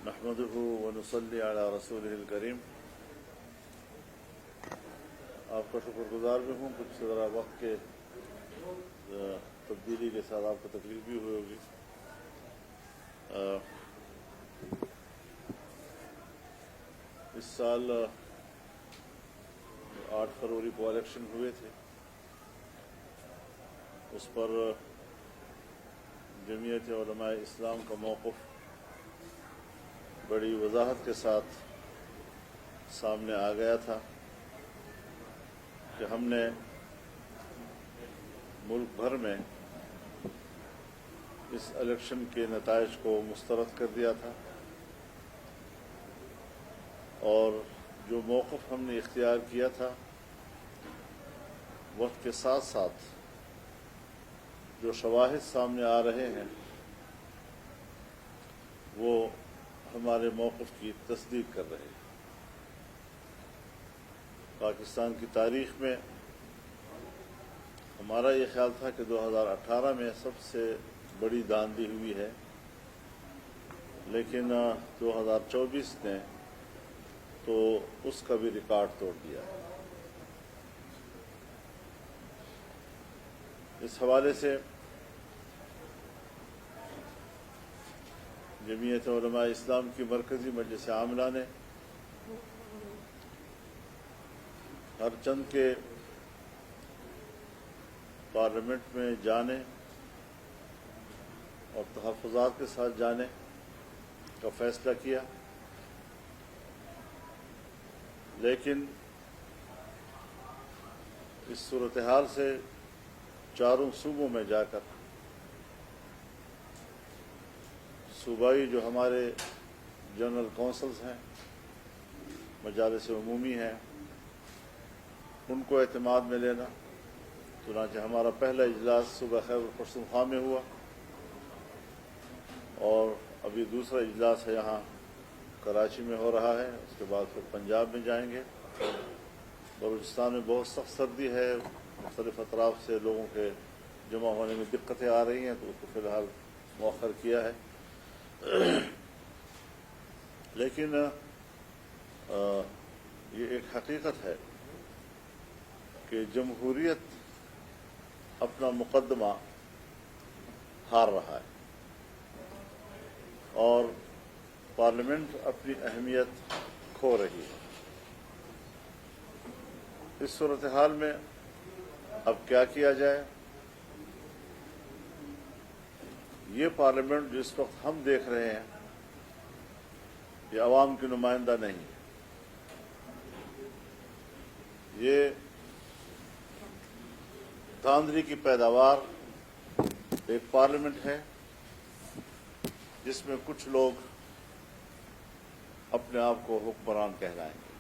نحمده ونصلي علی رسولہ الکریم۔ آپ کا شکر گزار بھی ہوں، کچھ ذرا وقت کے تبدیلی کے ساتھ آپ کو تکلیف بھی ہوئی ہوگی۔ اس سال 8 فروری کو الیکشن ہوئے تھے، اس پر جمعیت علماء اسلام کا موقف بڑی وضاحت کے ساتھ سامنے آ گیا تھا کہ ہم نے ملک بھر میں اس الیکشن کے نتائج کو مسترد کر دیا تھا، اور جو موقف ہم نے اختیار کیا تھا وقت کے ساتھ ساتھ جو شواہد سامنے آ رہے ہیں وہ ہمارے موقف کی تصدیق کر رہے ہیں۔ پاکستان کی تاریخ میں ہمارا یہ خیال تھا کہ 2018 میں سب سے بڑی داندھی ہوئی ہے، لیکن 2024 نے تو اس کا بھی ریکارڈ توڑ دیا ہے۔ اس حوالے سے جمعیت علماء اسلام کی مرکزی مجلس عاملہ نے ہر چند کے پارلیمنٹ میں جانے اور تحفظات کے ساتھ جانے کا فیصلہ کیا، لیکن اس صورتحال سے چاروں صوبوں میں جا کر صوبائی جو ہمارے جنرل کونسلز ہیں، مجالس عمومی ہیں، ان کو اعتماد میں لینا۔ چنانچہ ہمارا پہلا اجلاس صوبہ خیبر پختونخوا میں ہوا، اور ابھی دوسرا اجلاس ہے یہاں کراچی میں ہو رہا ہے، اس کے بعد پھر پنجاب میں جائیں گے۔ بلوچستان میں بہت سخت سردی ہے، مختلف اطراف سے لوگوں کے جمع ہونے میں دقتیں آ رہی ہیں، تو اس کو فی الحال مؤخر کیا ہے۔ لیکن یہ ایک حقیقت ہے کہ جمہوریت اپنا مقدمہ ہار رہا ہے، اور پارلیمنٹ اپنی اہمیت کھو رہی ہے۔ اس صورتحال میں اب کیا کیا جائے؟ یہ پارلیمنٹ جس وقت ہم دیکھ رہے ہیں یہ عوام کی نمائندہ نہیں، یہ دھاندلی کی پیداوار ایک پارلیمنٹ ہے جس میں کچھ لوگ اپنے آپ کو حکمران کہلائیں گے،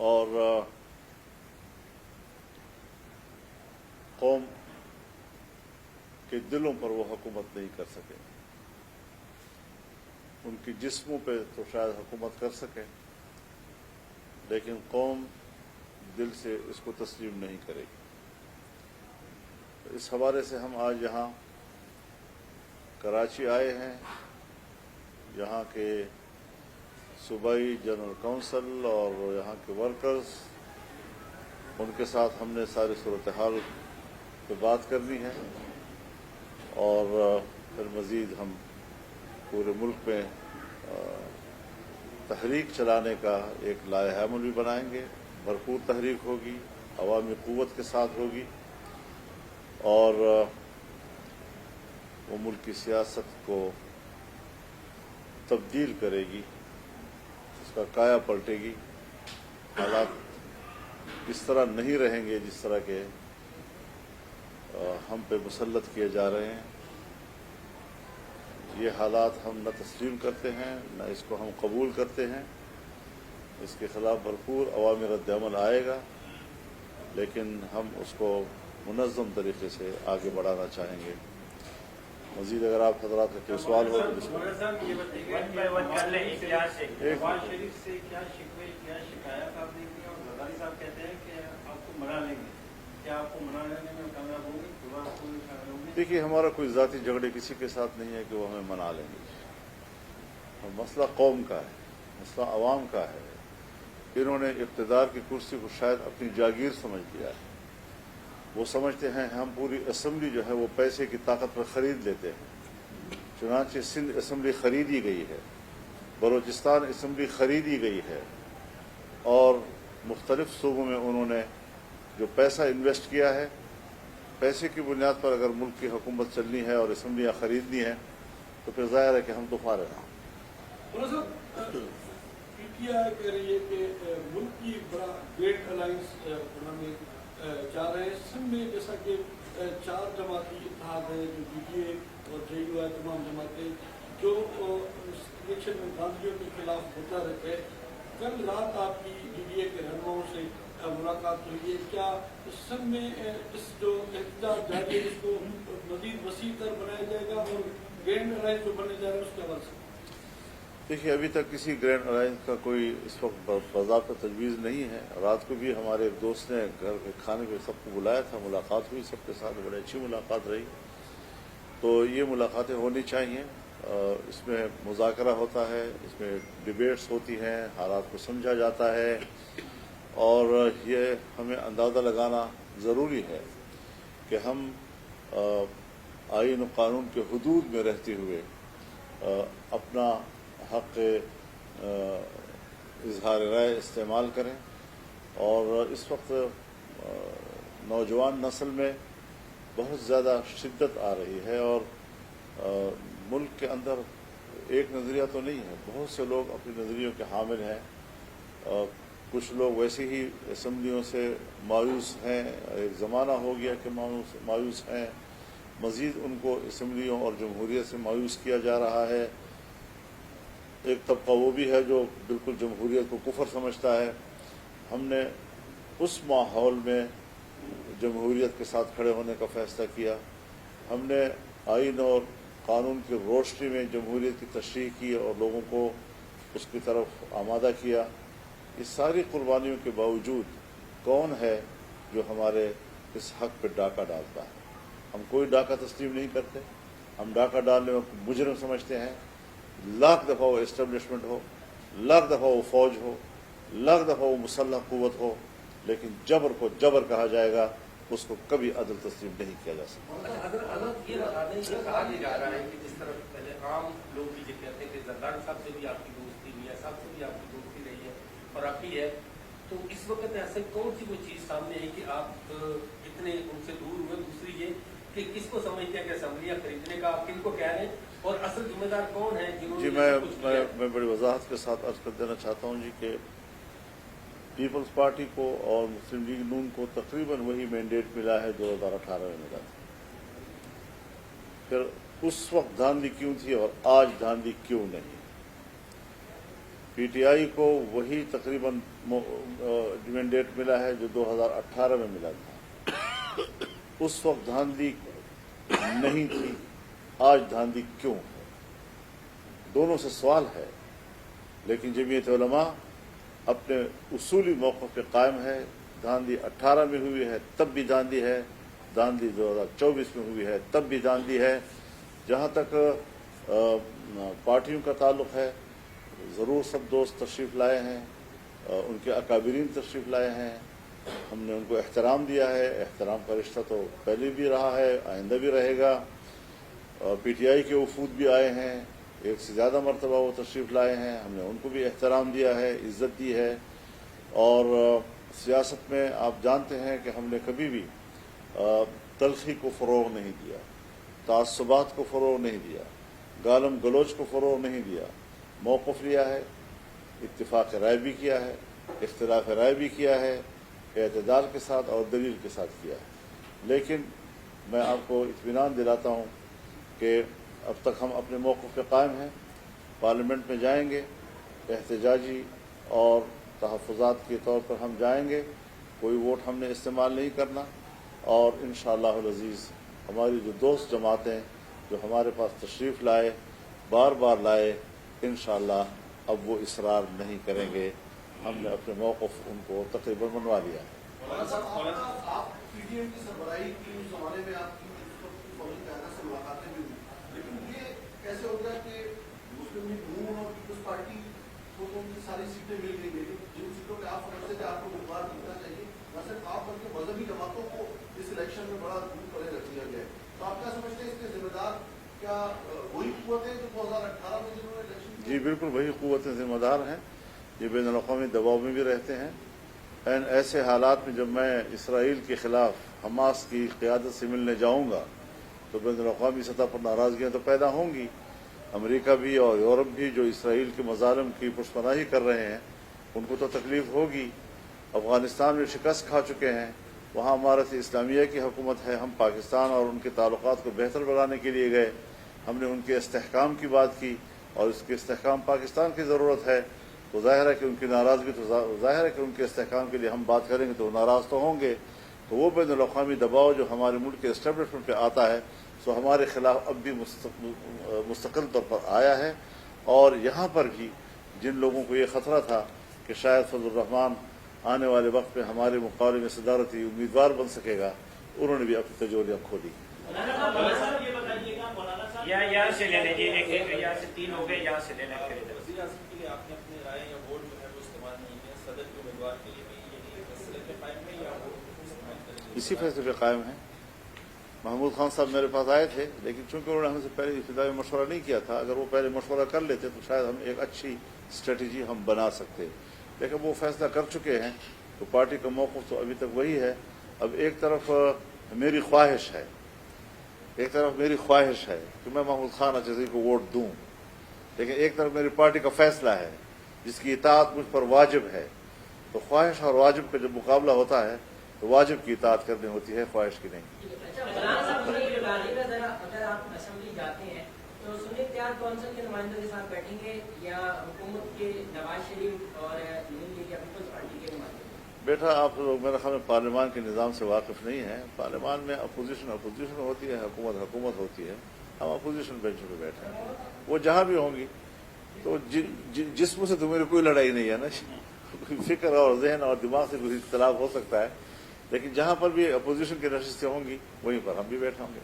اور قوم کے دلوں پر وہ حکومت نہیں کر سکے۔ ان کی جسموں پہ تو شاید حکومت کر سکے، لیکن قوم دل سے اس کو تسلیم نہیں کرے گی۔ اس حوالے سے ہم آج یہاں کراچی آئے ہیں، یہاں کے صوبائی جنرل کونسل اور یہاں کے ورکرز، ان کے ساتھ ہم نے ساری صورتحال پہ بات کرنی ہے، اور پھر مزید ہم پورے ملک میں تحریک چلانے کا ایک لائحہ عمل بھی بنائیں گے۔ بھرپور تحریک ہوگی، عوامی قوت کے ساتھ ہوگی، اور وہ ملک کی سیاست کو تبدیل کرے گی، اس کا کایا پلٹے گی۔ حالات اس طرح نہیں رہیں گے جس طرح کے ہم پہ مسلط کیے جا رہے ہیں۔ یہ حالات ہم نہ تسلیم کرتے ہیں، نہ اس کو ہم قبول کرتے ہیں۔ اس کے خلاف بھرپور عوامی رد عمل آئے گا، لیکن ہم اس کو منظم طریقے سے آگے بڑھانا چاہیں گے۔ مزید اگر آپ حضرات کا کوئی سوال ہو تو کیا آپ کو منانے میں کامیاب ہوں گے؟ صبح آپ کو شامل ہوں گے؟ دیکھیے ہمارا کوئی ذاتی جھگڑے کسی کے ساتھ نہیں ہے کہ وہ ہمیں منا لیں گے. مسئلہ قوم کا ہے, مسئلہ عوام کا ہے. انہوں نے اقتدار کی کرسی کو شاید اپنی جاگیر سمجھ لیا ہے. وہ سمجھتے ہیں ہم پوری اسمبلی جو ہے وہ پیسے کی طاقت پر خرید لیتے ہیں. چنانچہ سندھ اسمبلی خریدی گئی ہے, بلوچستان اسمبلی خریدی گئی ہے, اور مختلف صوبوں میں انہوں نے جو پیسہ انویسٹ کیا ہے, پیسے کی بنیاد پر اگر ملک کی حکومت چلنی ہے اور اسمبلیاں خریدنی ہیں تو پھر ظاہر ہے کہ ہم تو فارغ ہیں. پی ٹی آئی کہہ رہی ہے کہ ملک کی بڑا گریٹ الائنس بنانے چاہ رہے ہیں. سندھ میں جیسا کہ 4 جماعتی اتحاد ہے, جو پی ٹی اے اور جے یو آئی, تمام جماعتیں جو الیکشن میں گاندھیوں کے خلاف ہوتا رہتا ہے. کل رات آپ کی ڈی ڈی اے کے رہنماؤں سے ملاقات ہوئی ہے. کیا سندھ میں اس جو احتجاج جاری ہے اس کو مزید وسیع تر بنایا جائے گا, اور گرینڈ الائنس جو بننے جا رہا ہے اس کے حوالے سے؟ دیکھیے ابھی تک کسی گرینڈ الائنس کا کوئی اس وقت باضابطہ تجویز نہیں ہے. رات کو بھی ہمارے ایک دوست نے گھر کے کھانے پہ سب کو بلایا تھا, ملاقات ہوئی سب کے ساتھ, بڑی اچھی ملاقات رہی. تو یہ ملاقاتیں ہونی چاہیے. اس میں مذاکرہ ہوتا ہے, اس میں ڈبیٹس ہوتی ہیں, حالات کو سمجھا جاتا ہے, اور یہ ہمیں اندازہ لگانا ضروری ہے کہ ہم آئین و قانون کے حدود میں رہتے ہوئے اپنا حق اظہار رائے استعمال کریں. اور اس وقت نوجوان نسل میں بہت زیادہ شدت آ رہی ہے, اور ملک کے اندر ایک نظریہ تو نہیں ہے, بہت سے لوگ اپنے نظریوں کے حامل ہیں. کچھ لوگ ویسے ہی اسمبلیوں سے مایوس ہیں, ایک زمانہ ہو گیا کہ مایوس ہیں, مزید ان کو اسمبلیوں اور جمہوریت سے مایوس کیا جا رہا ہے. ایک طبقہ وہ بھی ہے جو بالکل جمہوریت کو کفر سمجھتا ہے. ہم نے اس ماحول میں جمہوریت کے ساتھ کھڑے ہونے کا فیصلہ کیا. ہم نے آئین اور قانون کی روشنی میں جمہوریت کی تشریح کی اور لوگوں کو اس کی طرف آمادہ کیا. اس ساری قربانیوں کے باوجود کون ہے جو ہمارے اس حق پہ ڈاکہ ڈالتا ہے؟ ہم کوئی ڈاکہ تسلیم نہیں کرتے. ہم ڈاکہ ڈالنے میں مجرم سمجھتے ہیں. لاکھ دفعہ وہ اسٹیبلشمنٹ ہو, لاکھ دفعہ وہ فوج ہو, لاکھ دفعہ وہ مسلح قوت ہو, لیکن جبر کو جبر کہا جائے گا, اس کو کبھی عدل تسلیم نہیں کیا جا سکتا. اگر یہ بتا دیں, یہ کہا جا رہا ہے کہ جس طرح پہلے عام لوگ بھی یہ کہتے ہیں کہ زرداری صاحب سے بھی آپ کی دوستی, میاں صاحب سے بھی آپ کی دوستی رہی ہے اور اب بھی ہے, تو اس وقت ایسے کون سی وہ چیز سامنے ہے کہ آپ اتنے ان سے دور ہوئے؟ دوسری یہ کہ کس کو سمجھتے ہیں کہ اسمبلیاں خریدنے کا آپ کن کو کہہ رہے ہیں, اور اصل ذمہ دار کون ہے جنہوں جی نے میں بڑی وضاحت کے ساتھ عرض کر دینا چاہتا ہوں جی کہ پیپلز پارٹی کو اور مسلم لیگ نون کو تقریباً وہی مینڈیٹ ملا ہے 2018 میں ملا تھا. پھر اس وقت دھاندلی کیوں تھی اور آج دھاندلی کیوں نہیں؟ پی ٹی آئی کو وہی تقریباً مینڈیٹ ملا ہے جو 2018 میں ملا تھا. اس وقت دھاندلی نہیں تھی, آج دھاندلی کیوں ہے؟ دونوں سے سوال ہے. لیکن جمعیت علماء اپنے اصولی موقف پہ قائم ہے. دھاندلی 18 میں ہوئی ہے تب بھی دھاندلی ہے, دھاندلی 2024 میں ہوئی ہے تب بھی دھاندلی ہے. جہاں تک پارٹیوں کا تعلق ہے, ضرور سب دوست تشریف لائے ہیں, ان کے اکابرین تشریف لائے ہیں, ہم نے ان کو احترام دیا ہے. احترام کا رشتہ تو پہلے بھی رہا ہے, آئندہ بھی رہے گا. پی ٹی آئی کے وفود بھی آئے ہیں, ایک سے زیادہ مرتبہ وہ تشریف لائے ہیں, ہم نے ان کو بھی احترام دیا ہے, عزت دی ہے. اور سیاست میں آپ جانتے ہیں کہ ہم نے کبھی بھی تلخی کو فروغ نہیں دیا, تعصبات کو فروغ نہیں دیا, گالم گلوچ کو فروغ نہیں دیا. موقف لیا ہے, اتفاق رائے بھی کیا ہے, اختلاف رائے بھی کیا ہے, اعتدال کے ساتھ اور دلیل کے ساتھ کیا ہے. لیکن میں آپ کو اطمینان دلاتا ہوں کہ اب تک ہم اپنے موقف پہ قائم ہیں. پارلیمنٹ میں جائیں گے, احتجاجی اور تحفظات کے طور پر ہم جائیں گے, کوئی ووٹ ہم نے استعمال نہیں کرنا. اور انشاءاللہ العزیز ہماری جو دوست جماعتیں جو ہمارے پاس تشریف لائے, بار بار لائے, انشاءاللہ اب وہ اصرار نہیں کریں گے. ہم نے اپنے موقف ان کو تقریباً منوا لیا ہے. آپ پی ٹی ایم کی سربراہی کی اس زمانے میں آپ کی فوجی قیادت سے ملاقاتیں بھی ہوئی، لیکن یہ کیسے ہو گیا کہ مسلم لیگ نون اور پیپلز پارٹی کو تو ان کی ساری سیٹیں مل گئی، لیکن جن سیٹوں پہ آپ سمجھتے تھے آپ کو امیدوار ملنا چاہیے، نہ صرف آپ بلکہ مذہبی جماعتوں کو اس الیکشن میں بڑا دور پڑے رکھ دیا گیا ہے، تو آپ کیا سمجھتے ہیں اس کے ذمہ دار کیا وہی قوتیں جو 2018 میں جنہوں نے الیکشن؟ جی بالکل وہی قوتیں ذمہ دار ہیں، یہ بین الاقوامی دباؤ میں بھی رہتے ہیں۔ ایسے حالات میں جب میں اسرائیل کے خلاف حماس کی قیادت سے ملنے جاؤں گا تو بین الاقوامی سطح پر ناراضگیاں تو پیدا ہوں گی۔ امریکہ بھی اور یورپ بھی جو اسرائیل کے مظالم کی پشپناہی کر رہے ہیں ان کو تو تکلیف ہوگی۔ افغانستان میں شکست کھا چکے ہیں، وہاں امارت اسلامیہ کی حکومت ہے، ہم پاکستان اور ان کے تعلقات کو بہتر بنانے کے لیے گئے، ہم نے ان کے استحکام کی بات کی اور اس کے استحکام پاکستان کی ضرورت ہے، تو ظاہر ہے کہ ان کی ناراضگی تو ظاہر ہے کہ ان کے استحکام کے لیے ہم بات کریں گے تو وہ ناراض تو ہوں گے، تو وہ بین الاقوامی دباؤ جو ہمارے ملک کے اسٹیبلشمنٹ پہ آتا ہے سو ہمارے خلاف اب بھی مستقل طور پر آیا ہے، اور یہاں پر بھی جن لوگوں کو یہ خطرہ تھا کہ شاید فضل الرحمان آنے والے وقت میں ہمارے مقابلے میں صدارتی امیدوار بن سکے گا، انہوں نے بھی اپنی تجوریاں کھولی۔ یہاں سے لے لیجیے، یہاں سے 3 ہو گئے، یہاں سے لے لیں۔ وزیر اعظم کے لیے آپ نے اپنی رائے یا ووٹ جو ہے وہ استعمال نہیں کیا، صدر کے امیدوار کے لیے بھی یعنی فیصلے کے قائم میں یا وہ استعمال کریں گے؟ اسی فیصلے پہ قائم ہے۔ محمود خان صاحب میرے پاس آئے تھے، لیکن چونکہ انہوں نے ہم سے پہلے ابتدائی مشورہ نہیں کیا تھا، اگر وہ پہلے مشورہ کر لیتے تو شاید ہم ایک اچھی اسٹریٹجی ہم بنا سکتے، لیکن وہ فیصلہ کر چکے ہیں تو پارٹی کا موقف تو ابھی تک وہی ہے۔ اب ایک طرف میری خواہش ہے کہ میں محمود خان اچھے کو ووٹ دوں، لیکن ایک طرف میری پارٹی کا فیصلہ ہے جس کی اطاعت مجھ پر واجب ہے، تو خواہش اور واجب کا جب مقابلہ ہوتا ہے تو واجب کی اطاعت کرنی ہوتی ہے، خواہش کی نہیں۔ اگر آپ اسمبلی جاتے ہیں تو سنی اتحاد کونسل کے نمائندوں کے ساتھ بیٹھیں گے یا حکومت کے نواز شریف اور نون لیگ یا پیپلز پارٹی کے نمائندے؟ بیٹا آپ لوگ میرے خیال میں پارلیمان کے نظام سے واقف نہیں ہیں۔ پارلیمان میں اپوزیشن ہوتی ہے، حکومت ہوتی ہے، ہم اپوزیشن بینچ پہ بیٹھے ہیں، وہ جہاں بھی ہوں گی تو جسم سے تو میری کوئی لڑائی نہیں ہے نا، فکر اور ذہن اور دماغ سے کوئی اختلاف ہو سکتا ہے، لیکن جہاں پر بھی اپوزیشن کی نشستیں ہوں گی وہیں پر ہم بھی بیٹھے ہوں گے۔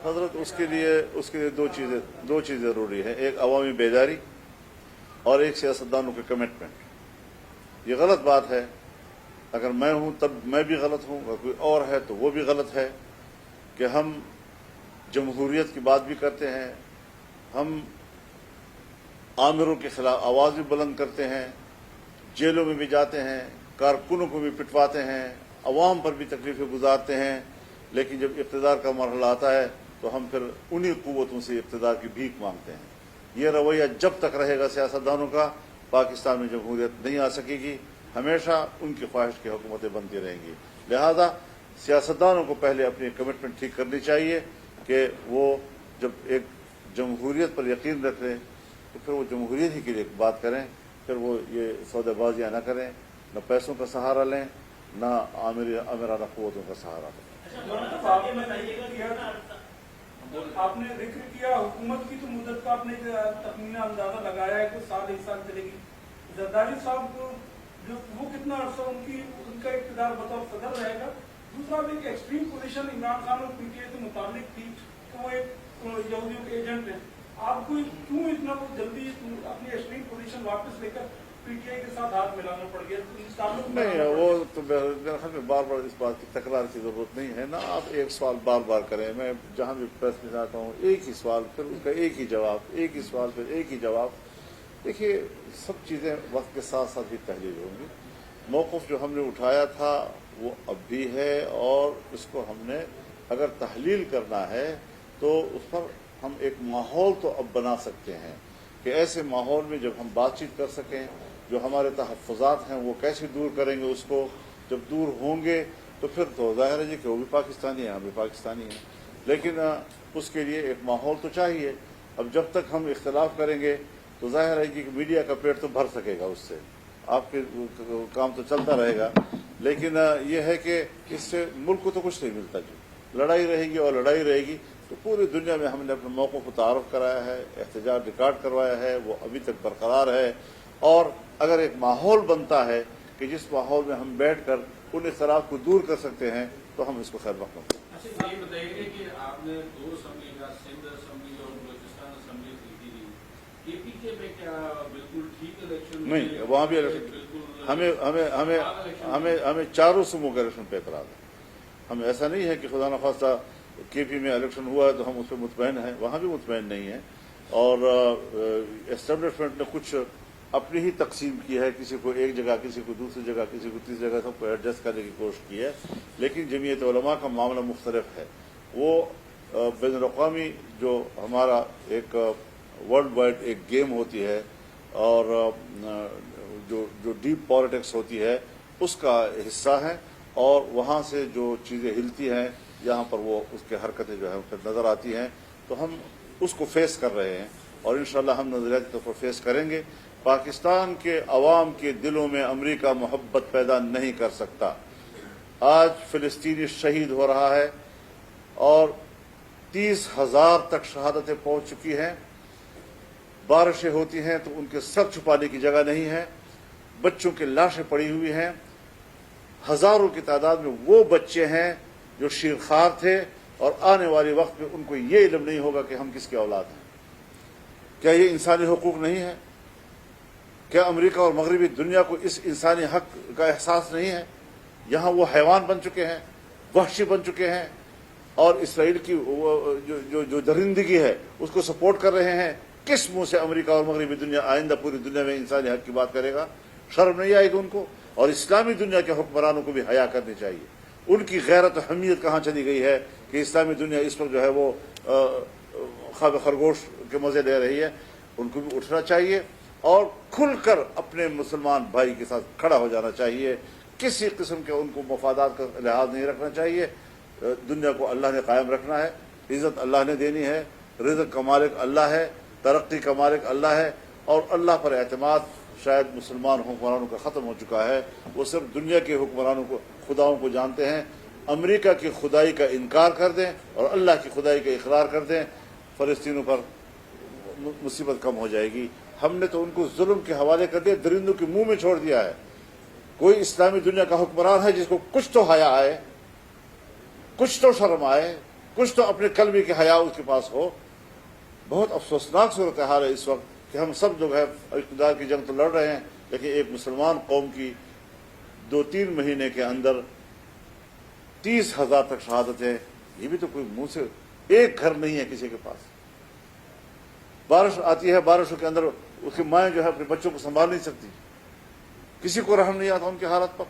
حضرت اس کے لیے دو چیزیں ضروری ہیں، ایک عوامی بیداری اور ایک سیاستدانوں کے کمٹمنٹ۔ یہ غلط بات ہے، اگر میں ہوں تب میں بھی غلط ہوں، اگر کوئی اور ہے تو وہ بھی غلط ہے کہ ہم جمہوریت کی بات بھی کرتے ہیں، ہم آمروں کے خلاف آواز بھی بلند کرتے ہیں، جیلوں میں بھی جاتے ہیں، کارکنوں کو بھی پٹواتے ہیں، عوام پر بھی تکلیفیں گزارتے ہیں، لیکن جب اقتدار کا مرحلہ آتا ہے تو ہم پھر انہی قوتوں سے اقتدار کی بھیک مانگتے ہیں۔ یہ رویہ جب تک رہے گا سیاستدانوں کا، پاکستان میں جمہوریت نہیں آ سکے گی، ہمیشہ ان کی خواہش کی حکومتیں بنتی رہیں گی۔ لہذا سیاستدانوں کو پہلے اپنی کمٹمنٹ ٹھیک کرنی چاہیے کہ وہ جب ایک جمہوریت پر یقین رکھ لیں تو پھر وہ جمہوریت ہی کے لیے بات کریں، پھر وہ یہ سودے بازیاں نہ کریں، نہ پیسوں کا سہارا لیں، نہ آمرانہ قوتوں کا سہارا لیں۔ آپ نے ذکر کیا حکومت کی، تو مدت کا آپ نے تخمینہ اندازہ لگایا ہے کہ 1 سال چلے گی۔ زرداری صاحب جو وہ کتنا عرصہ ان کا اقتدار بطور صدر رہے گا؟ دوسرا بھی ایک ایکسٹریم پوزیشن عمران خان اور پی ٹی آئی سے متعلق تھی کہ وہ ایک یہودیوں کے ایجنٹ ہیں، آپ کو کیوں اتنا جلدی اپنی ایکسٹریم پوزیشن واپس لے کر پی ٹی آئی کے ساتھ ہاتھ ملانا پڑ گیا؟ نہیں، وہ تو میرے خیال میں بار بار اس بات کی تکرار کی ضرورت نہیں ہے نا، آپ ایک سوال بار بار کریں، میں جہاں بھی پریس میں جاتا ہوں ایک ہی سوال پھر اس کا ایک ہی جواب، ایک ہی سوال پھر ایک ہی جواب۔ دیکھیے سب چیزیں وقت کے ساتھ ساتھ بھی تحلیل ہوں گی۔ موقف جو ہم نے اٹھایا تھا وہ اب بھی ہے، اور اس کو ہم نے اگر تحلیل کرنا ہے تو اس پر ہم ایک ماحول تو اب بنا سکتے ہیں کہ ایسے ماحول میں جب ہم بات چیت کر سکیں، جو ہمارے تحفظات ہیں وہ کیسے دور کریں گے، اس کو جب دور ہوں گے تو پھر تو ظاہر ہے جی کہ وہ بھی پاکستانی ہیں، ہم بھی پاکستانی ہیں، لیکن اس کے لیے ایک ماحول تو چاہیے۔ اب جب تک ہم اختلاف کریں گے تو ظاہر ہے کہ میڈیا کا پیٹ تو بھر سکے گا، اس سے آپ کے کام تو چلتا رہے گا، لیکن یہ ہے کہ اس سے ملک کو تو کچھ نہیں ملتا. جو لڑائی رہے گی اور لڑائی رہے گی تو پوری دنیا میں ہم نے اپنے موقعوں کو تعارف کرایا ہے, احتجاج ریکارڈ کروایا ہے, وہ ابھی تک برقرار ہے. اور اگر ایک ماحول بنتا ہے کہ جس ماحول میں ہم بیٹھ کر ان اختلاف کو دور کر سکتے ہیں تو ہم اس کو خیر مقدم کریں. اچھا یہ بتائیے کہ آپ نے 2 اسمبلی کا سندھ اسمبلی اور بلوچستان اسمبلی خریدی تھی, کے پی کے میں کیا بالکل ٹھیک الیکشن نہیں, وہاں بھی ہمیں چاروں صوبوں کا الیکشن پہ اعتراض ہے. ہم ایسا نہیں ہے کہ خدا نخواستہ کے پی میں الیکشن ہوا ہے تو ہم اس پہ مطمئن ہیں, وہاں بھی مطمئن نہیں ہیں. اور اسٹیبلشمنٹ نے کچھ اپنی ہی تقسیم کی ہے, کسی کو ایک جگہ, کسی کو دوسری جگہ, کسی کو تیسری جگہ, سب کو ایڈجسٹ کرنے کی کوشش کی ہے. لیکن جمعیت علماء کا معاملہ مختلف ہے. وہ بین الاقوامی جو ہمارا ایک ورلڈ وائڈ ایک گیم ہوتی ہے اور جو ڈیپ پالیٹکس ہوتی ہے اس کا حصہ ہے, اور وہاں سے جو چیزیں ہلتی ہیں یہاں پر وہ اس کی حرکتیں جو ہے نظر آتی ہیں, تو ہم اس کو فیس کر رہے ہیں اور انشاءاللہ ہم نظریاتی طور پر فیس کریں گے. پاکستان کے عوام کے دلوں میں امریکہ محبت پیدا نہیں کر سکتا. آج فلسطینی شہید ہو رہا ہے اور 30,000 تک شہادتیں پہنچ چکی ہیں. بارشیں ہوتی ہیں تو ان کے سر چھپانے کی جگہ نہیں ہے. بچوں کی لاشیں پڑی ہوئی ہیں. ہزاروں کی تعداد میں وہ بچے ہیں جو شیرخوار تھے اور آنے والے وقت میں ان کو یہ علم نہیں ہوگا کہ ہم کس کے اولاد ہیں. کیا یہ انسانی حقوق نہیں ہے؟ کیا امریکہ اور مغربی دنیا کو اس انسانی حق کا احساس نہیں ہے؟ یہاں وہ حیوان بن چکے ہیں, وحشی بن چکے ہیں, اور اسرائیل کی جو درندگی ہے اس کو سپورٹ کر رہے ہیں. کس منہ سے امریکہ اور مغربی دنیا آئندہ پوری دنیا میں انسانی حق کی بات کرے گا؟ شرم نہیں آئے گی ان کو؟ اور اسلامی دنیا کے حکمرانوں کو بھی حیا کرنی چاہیے. ان کی غیرت و حمیت کہاں چلی گئی ہے کہ اسلامی دنیا اس وقت جو ہے وہ خواب خرگوش کے مزے لے رہی ہے؟ ان کو بھی اٹھنا چاہیے اور کھل کر اپنے مسلمان بھائی کے ساتھ کھڑا ہو جانا چاہیے. کسی قسم کے ان کو مفادات کا لحاظ نہیں رکھنا چاہیے. دنیا کو اللہ نے قائم رکھنا ہے, عزت اللہ نے دینی ہے, رزق کا مالک اللہ ہے, ترقی کا مالک اللہ ہے, اور اللہ پر اعتماد شاید مسلمان حکمرانوں کا ختم ہو چکا ہے. وہ صرف دنیا کے حکمرانوں کو, خداؤں کو جانتے ہیں. امریکہ کی خدائی کا انکار کر دیں اور اللہ کی خدائی کا اقرار کر دیں, فلسطینیوں پر مصیبت کم ہو جائے گی. ہم نے تو ان کو ظلم کے حوالے کر دیا, درندوں کے منہ میں چھوڑ دیا ہے. کوئی اسلامی دنیا کا حکمران ہے جس کو کچھ تو حیا آئے, کچھ تو شرم آئے, کچھ تو اپنے کلمے کی حیا اس کے پاس ہو. بہت افسوسناک صورتحال ہے اس وقت کہ ہم سب جو ہے اقتدار کی جنگ تو لڑ رہے ہیں, لیکن ایک مسلمان قوم کی 2-3 مہینے کے اندر 30,000 تک شہادتیں, یہ بھی تو کوئی منہ سے, ایک گھر نہیں ہے کسی کے پاس. بارش آتی ہے, بارشوں کے اندر اس کی مائیں جو ہے اپنے بچوں کو سنبھال نہیں سکتی. کسی کو رحم نہیں آتا ان کی حالت پر.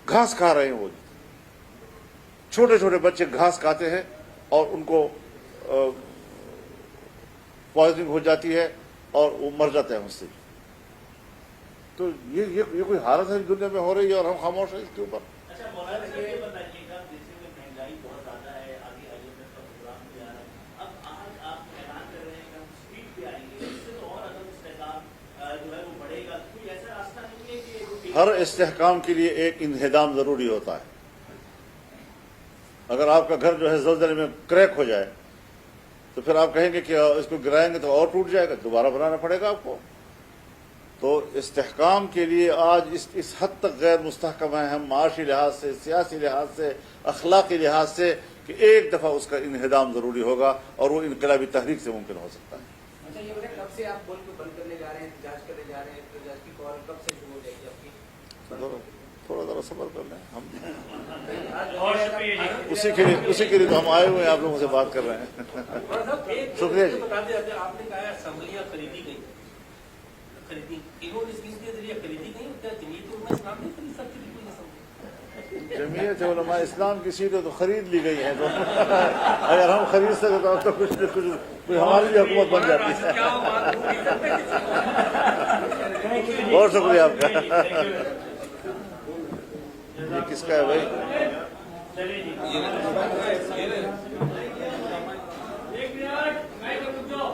گھاس کھا رہے ہیں وہ, چھوٹے چھوٹے بچے گھاس کھاتے ہیں اور ان کو پوائزنگ ہو جاتی ہے اور وہ مر جاتے ہیں اس سے. تو یہ کوئی حالت ہے دنیا میں ہو رہی ہے اور ہم خاموش ہیں اس کے اوپر. اچھا مولانا صاحب یہ بتائیے گا, جیسے میں مہنگائی بہت زیادہ ہے, آگے IMF کا پروگرام بھی آ رہا ہے, اب آج آپ اعلان کر رہے ہیں کہ ہم اسپیڈ پہ آئیں گے, اس سے تو اور عدم استحکام جو ہے وہ بڑھے گا. کوئی ایسا راستہ نہیں ہے کہ ہر استحکام کے لیے ایک انہدام ضروری ہوتا ہے. اگر آپ کا گھر جو ہے زلزلے میں کریک ہو جائے تو پھر آپ کہیں گے کہ اس کو گرائیں گے تو اور ٹوٹ جائے گا, دوبارہ بنانا پڑے گا آپ کو. تو استحکام کے لیے آج اس حد تک غیر مستحکم ہیں ہم, معاشی لحاظ سے, سیاسی لحاظ سے, اخلاقی لحاظ سے, کہ ایک دفعہ اس کا انہدام ضروری ہوگا اور وہ انقلابی تحریک سے ممکن ہو سکتا ہے. اچھا یہ بتائیں, کب سے آپ ملک کو بند کرنے جا رہے ہیں, احتجاج کرنے جا رہے ہیں, احتجاج کی کال کب سے شروع ہو جائے گی آپ کی؟ تھوڑا ذرا صبر کر لیں. ہم اسی کے لیے تو ہم آئے ہوئے ہیں, آپ لوگوں سے بات کر رہے ہیں. شکریہ جی. آپ نے کہا اسمبلیاں خریدی گئی, انہوں نے اسکیم کے ذریعے خریدی گئی, جمعیت علماء اسلام نے خرید سکتی تھی کوئی اسمبلی؟ جمعیت علماء اسلام کی سیٹیں تو خرید لی گئی ہیں, تو اگر ہم خرید سکتے تو اب تو کچھ ہماری بھی حکومت بن جاتی ہے. بہت شکریہ آپ کا. یہ کس کا ہے بھائی؟